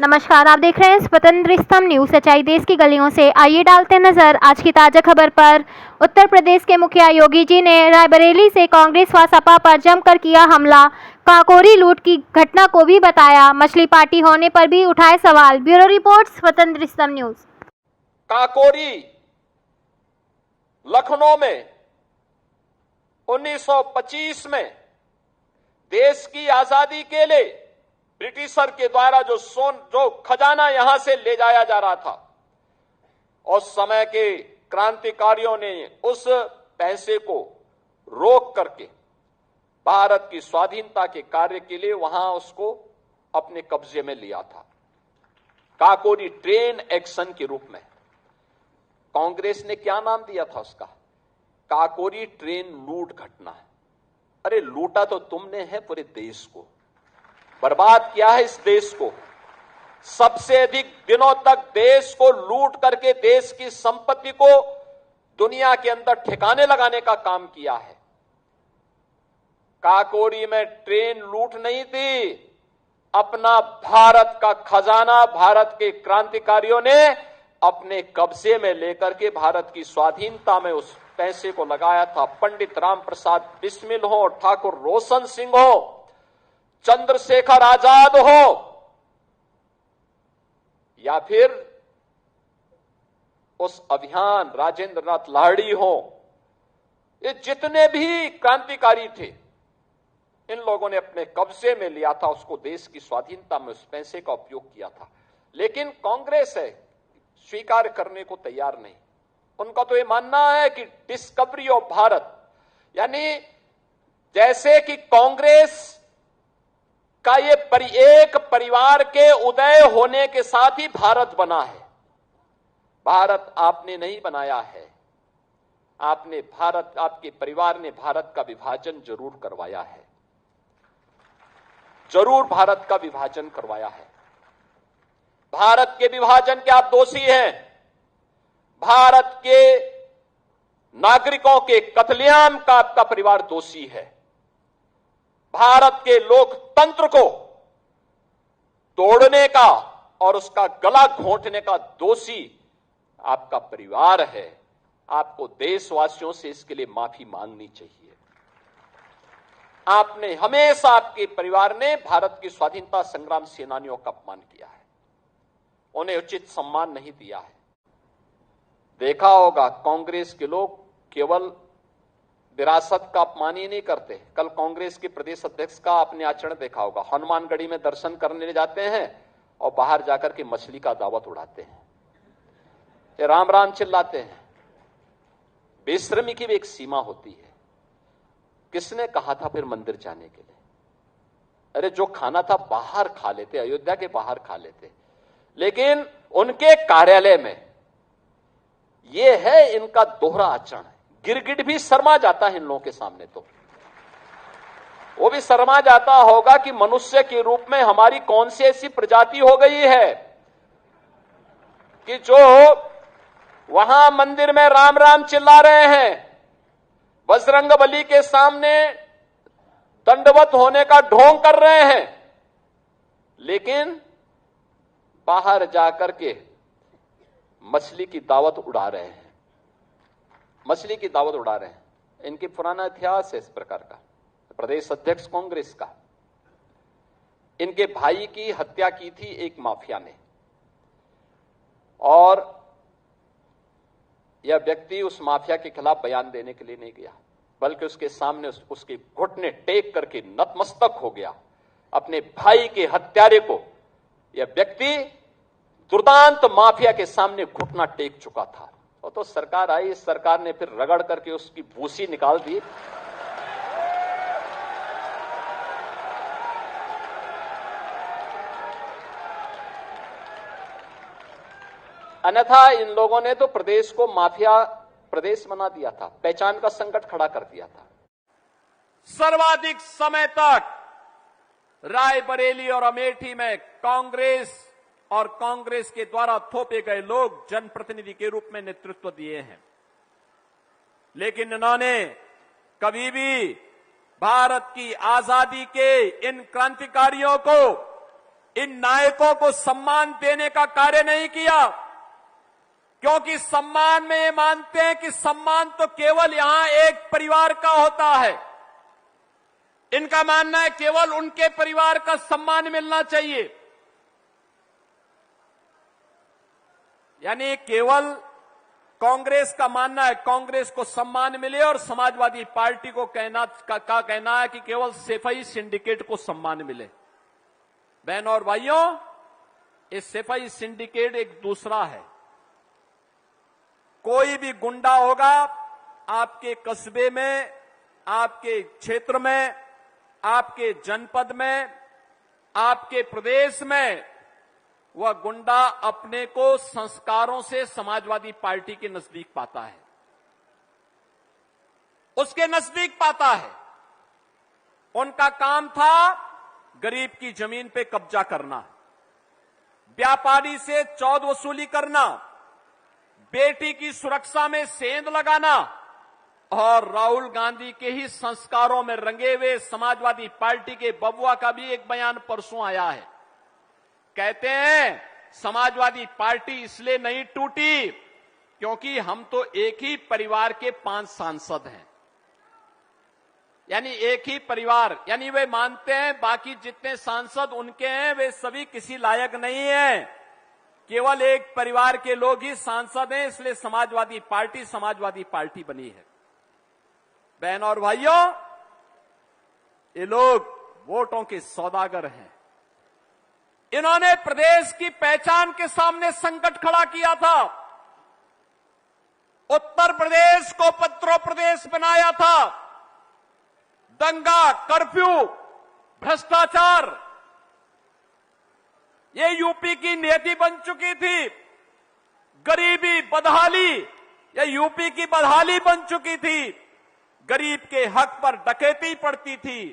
नमस्कार, आप देख रहे हैं स्वतंत्र स्तंभ न्यूज। सच्चाई देश की गलियों से। आइए डालते नजर आज की ताजा खबर पर। उत्तर प्रदेश के मुखिया योगी जी ने रायबरेली से कांग्रेस व सपा पर जमकर किया हमला। काकोरी लूट की घटना को भी बताया मछली पार्टी होने पर भी उठाए सवाल। ब्यूरो रिपोर्ट, स्वतंत्र स्तंभ न्यूज। काकोरी लखनऊ में 1925 में देश की आजादी के लिए ब्रिटिशर के द्वारा जो खजाना यहां से ले जाया जा रहा था, उस समय के क्रांतिकारियों ने उस पैसे को रोक करके भारत की स्वाधीनता के कार्य के लिए वहां उसको अपने कब्जे में लिया था, काकोरी ट्रेन एक्शन के रूप में। कांग्रेस ने क्या नाम दिया था उसका? काकोरी ट्रेन लूट घटना। अरे लूटा तो तुमने है पूरे देश को, बर्बाद किया है इस देश को। सबसे अधिक दिनों तक देश को लूट करके देश की संपत्ति को दुनिया के अंदर ठिकाने लगाने का काम किया है। काकोरी में ट्रेन लूट नहीं थी, अपना भारत का खजाना भारत के क्रांतिकारियों ने अपने कब्जे में लेकर के भारत की स्वाधीनता में उस पैसे को लगाया था। पंडित राम प्रसाद बिस्मिल हो, ठाकुर रोशन सिंह हो, चंद्रशेखर आजाद हो, या फिर उस अभियान राजेंद्र नाथ लाहिड़ी हो, ये जितने भी क्रांतिकारी थे, इन लोगों ने अपने कब्जे में लिया था उसको, देश की स्वाधीनता में उस पैसे का उपयोग किया था। लेकिन कांग्रेस है स्वीकार करने को तैयार नहीं। उनका तो ये मानना है कि डिस्कवरी ऑफ भारत, यानी जैसे कि कांग्रेस का ये एक परिवार के उदय होने के साथ ही भारत बना है। भारत आपने नहीं बनाया है, आपके परिवार ने भारत का विभाजन जरूर करवाया है, जरूर भारत का विभाजन करवाया है। भारत के विभाजन के आप दोषी हैं। भारत के नागरिकों के कत्लेआम का आपका परिवार दोषी है। भारत के लोकतंत्र को तोड़ने का और उसका गला घोंटने का दोषी आपका परिवार है। आपको देशवासियों से इसके लिए माफी मांगनी चाहिए। आपने हमेशा, आपके परिवार ने भारत की स्वाधीनता संग्राम सेनानियों का अपमान किया है, उन्हें उचित सम्मान नहीं दिया है। देखा होगा कांग्रेस के लोग केवल विरासत का अपमान ही नहीं करते। कल कांग्रेस के प्रदेश अध्यक्ष का आपने आचरण देखा होगा। हनुमानगढ़ी में दर्शन करने जाते हैं और बाहर जाकर के मछली का दावत उड़ाते हैं, ये राम राम चिल्लाते हैं। बेशर्मी की भी एक सीमा होती है। किसने कहा था फिर मंदिर जाने के लिए? अरे जो खाना था बाहर खा लेते, अयोध्या के बाहर खा लेते। लेकिन उनके कार्यालय में ये है इनका दोहरा आचरण। गिरगिट भी शर्मा जाता है इन लोगों के सामने, तो वो भी शर्मा जाता होगा कि मनुष्य के रूप में हमारी कौन सी ऐसी प्रजाति हो गई है कि जो वहां मंदिर में राम राम चिल्ला रहे हैं, बजरंगबली के सामने दंडवत होने का ढोंग कर रहे हैं, लेकिन बाहर जाकर के मछली की दावत उड़ा रहे हैं, मछली की दावत उड़ा रहे हैं। इनकी पुराना इतिहास है इस प्रकार का। प्रदेश अध्यक्ष कांग्रेस का, इनके भाई की हत्या की थी एक माफिया ने, और यह व्यक्ति उस माफिया के खिलाफ बयान देने के लिए नहीं गया, बल्कि उसके सामने उसके घुटने टेक करके नतमस्तक हो गया। अपने भाई के हत्यारे को यह व्यक्ति दुर्दांत माफिया के सामने घुटना टेक चुका था। और तो सरकार आई, इस सरकार ने फिर रगड़ करके उसकी भूसी निकाल दी। अन्यथा इन लोगों ने तो प्रदेश को माफिया प्रदेश बना दिया था, पहचान का संकट खड़ा कर दिया था। सर्वाधिक समय तक रायबरेली और अमेठी में कांग्रेस और कांग्रेस के द्वारा थोपे गए लोग जनप्रतिनिधि के रूप में नेतृत्व दिए हैं, लेकिन इन्होंने कभी भी भारत की आजादी के इन क्रांतिकारियों को इन नायकों को सम्मान देने का कार्य नहीं किया, क्योंकि सम्मान में ये मानते हैं कि सम्मान तो केवल यहां एक परिवार का होता है। इनका मानना है केवल उनके परिवार का सम्मान मिलना चाहिए, यानी केवल कांग्रेस का मानना है कांग्रेस को सम्मान मिले और समाजवादी पार्टी को कहना है कि केवल सफाई सिंडिकेट को सम्मान मिले। बहनों और भाइयों, ये सफाई सिंडिकेट एक दूसरा है। कोई भी गुंडा होगा आपके कस्बे में, आपके क्षेत्र में, आपके जनपद में, आपके प्रदेश में, वह गुंडा अपने को संस्कारों से समाजवादी पार्टी के नजदीक पाता है, उसके नजदीक पाता है। उनका काम था गरीब की जमीन पे कब्जा करना, व्यापारी से चौद वसूली करना, बेटी की सुरक्षा में सेंध लगाना और राहुल गांधी के ही संस्कारों में रंगे हुए समाजवादी पार्टी के बबुआ का भी एक बयान परसों आया है। कहते हैं समाजवादी पार्टी इसलिए नहीं टूटी क्योंकि हम तो एक ही परिवार के 5 सांसद हैं, यानी एक ही परिवार, यानी वे मानते हैं बाकी जितने सांसद उनके हैं वे सभी किसी लायक नहीं हैं, केवल एक परिवार के लोग ही सांसद हैं, इसलिए समाजवादी पार्टी बनी है। बहनों और भाइयों, ये लोग वोटों के सौदागर हैं। इन्होंने प्रदेश की पहचान के सामने संकट खड़ा किया था, उत्तर प्रदेश को उपद्रव प्रदेश बनाया था। दंगा, कर्फ्यू, भ्रष्टाचार, ये यूपी की नीति बन चुकी थी। गरीबी, बदहाली, ये यूपी की बदहाली बन चुकी थी। गरीब के हक पर डकैती पड़ती थी।